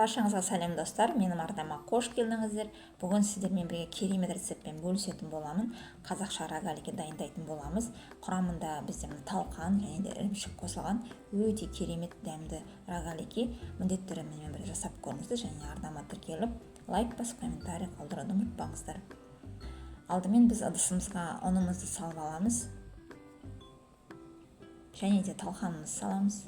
Баршаңызға сәлем достар, менің арнама қош келдіңіздер. Бүгін сіздермен бірге керемет рецептпен бөлісетін боламын. Қазақша рогалики дайындайтын боламыз. Құрамында бізде талқан және де ірімшік қосылған өте керемет дәмді рогалики. Міндетті түрде менімен бірге жасап көріңіздер және арнама тіркеліп, лайк басып, комментарий қалдыруды ұмытпаңыздар. Алдымен біз ыдысымызға ұнымызды салып аламыз. Және де талқанымызды саламыз.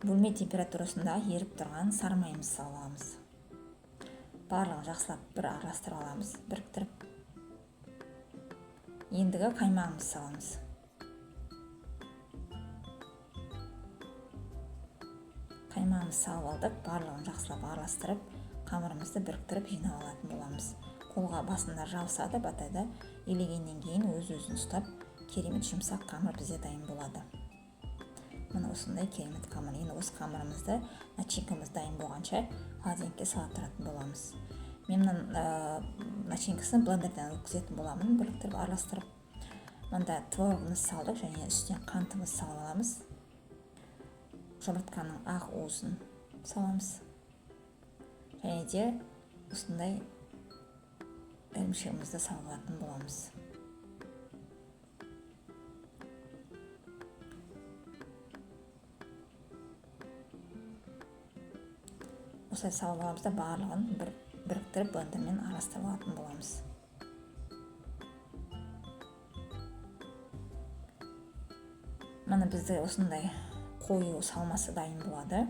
Бөлме температурасында еріп тұрған сары майымызды салып аламыз. Барлығын жақсылап бір араластырып аламыз, біріктіріп. Ендігі қаймағымызды саламыз. Қаймағымызды салып алдық, барлығын жақсылап араластырып, қамырымызды біріктіріп жинап алатын боламыз. Қолға басында жабысады, батада илегеннен кейін өз-өзін ұстап, керемет жұмсақ қамыр бізде дайын болады. Мына осындай керемет қамыр. Енді осы қамырымызды начинкамыз дайын болғанша холодильникке салып тұратын боламыз. Мен начинкасын блендерден өткізетін боламын, біріктіріп араластырып. Мында творогымызды салдық және үстіне қантымызды салып аламыз. Жұмыртқаның ақ уысын саламыз. Және де осындай ірімшігімізді салып алатын боламыз. Осылай салып аламыз да барлығын біріктіріп блендермен араластырып алатын боламыз. Мына бізде осындай қою салмасы дайын болады.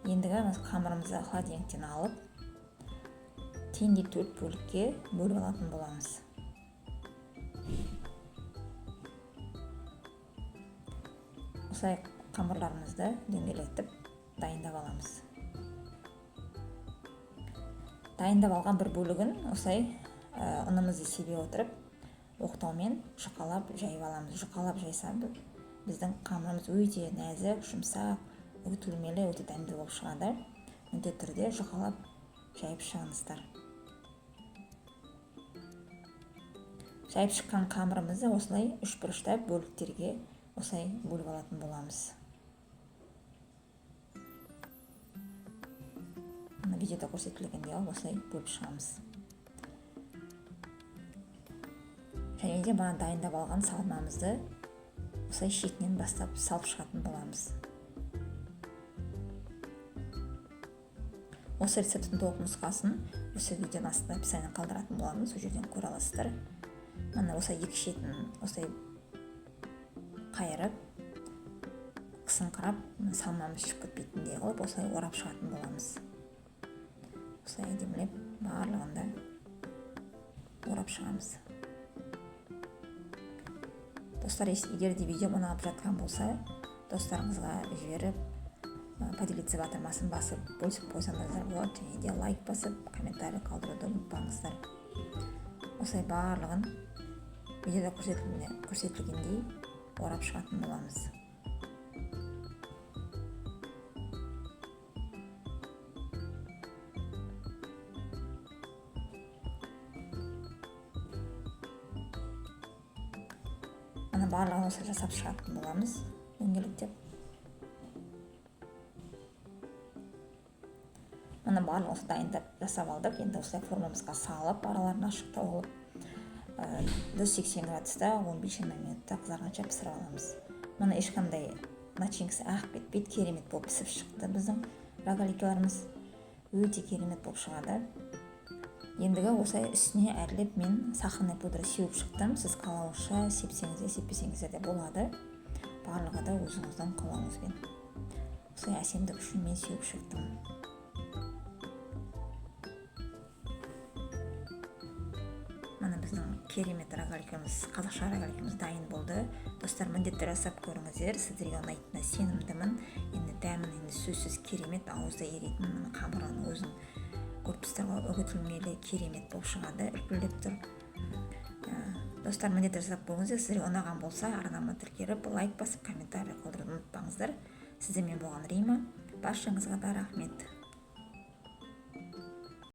Ендігі қамырымызды холодильниктен алып, теңдей 4 бөлікке бөліп алатын боламыз. Осылай қамырларымызды дөңгелетіп дайындап аламыз. Дайындап алған бір бөлігін осылай ұнымызды себе отырып, оқтаумен жұқалап жайып аламыз. Жұқалап жайса біздің қамырымыз өте нәзік, жұмсақ, үгітілмелі, өте дәмді болып шығады. Міндетті түрде жұқалап жайып шығыңыздар. Жайып шыққан қамырымызды осылай үш бұрыштап бөліктерге осылай бөліп алатын боламыз. Видеода көрсетілгендей осылай бөліп шығамыз. Және де бана дайындап алған салмамызды осылай шетінен бастап салып шығатын боламыз. Осы рецептің толық нұсқасын осы видеоның астында описание қалдыратын боламыз, сол жерден көре аласыздар. Мына осылай екі шетін осылай қайырып, қысыңқырап, салмамыз шығып кетпейтіндей қылып осылай орап шығатын боламыз. Осылай әдемілеп барлығында орап шығамыз. Достар, егер де видео ұнап жатқан болса, достарыңызға жіберіп, поделиться батырмасын басып, бөлісіп қойсаңыздар болады, және де лайк басып, комментарий қалдыруды ұмытпаңыздар. Осылай барлығын видеода көрсетілгендей орап шығатын боламыз. Ана барлығын осылай жасап шығатын боламыз, дөңгелектеп. Мына барлығын осылай дайындап жасап алдық. Енді осылай формамызға салып, араларын ашық тауып, 180 градуста 15-20 минутта қызарғанша пісіріп аламыз. Мына ешқандай начинкасы ағып кетпейді, керемет болып пісіп шықты. Біздің рогаликаларымыз өте керемет болып шығады. Ендігі осылай үстіне әрлеп мен сахарный пудра сеуіп шықтым. Сіз қалауынша сепсеңіз де сеппесеңіз де болады. Барлығы да өзіңіздің қалауыңызбен. Осылай әсемдік үшін мен сеуіп шықтым. Мына біздің керемет рогаликіміз, қазақша рогаликіміз дайын болды. Достар, міндетті жасап көріңіздер. Сіздерге ұнайтынына сенімдімін. Енді дәмін сөзсіз керемет, ауызда еритін қамырын өзін көрпістарға үгітілмелі керемет болып шығады, үлпілдеп тұр. Достар, міндетті жасап көріңіздер. Сіздерге ұнаған болса, арнама тіркеліп, лайк басып, комментарий қалдыруды ұмытпаңыздар. Сіздермен болған Рима. Баршаңызға да рахмет.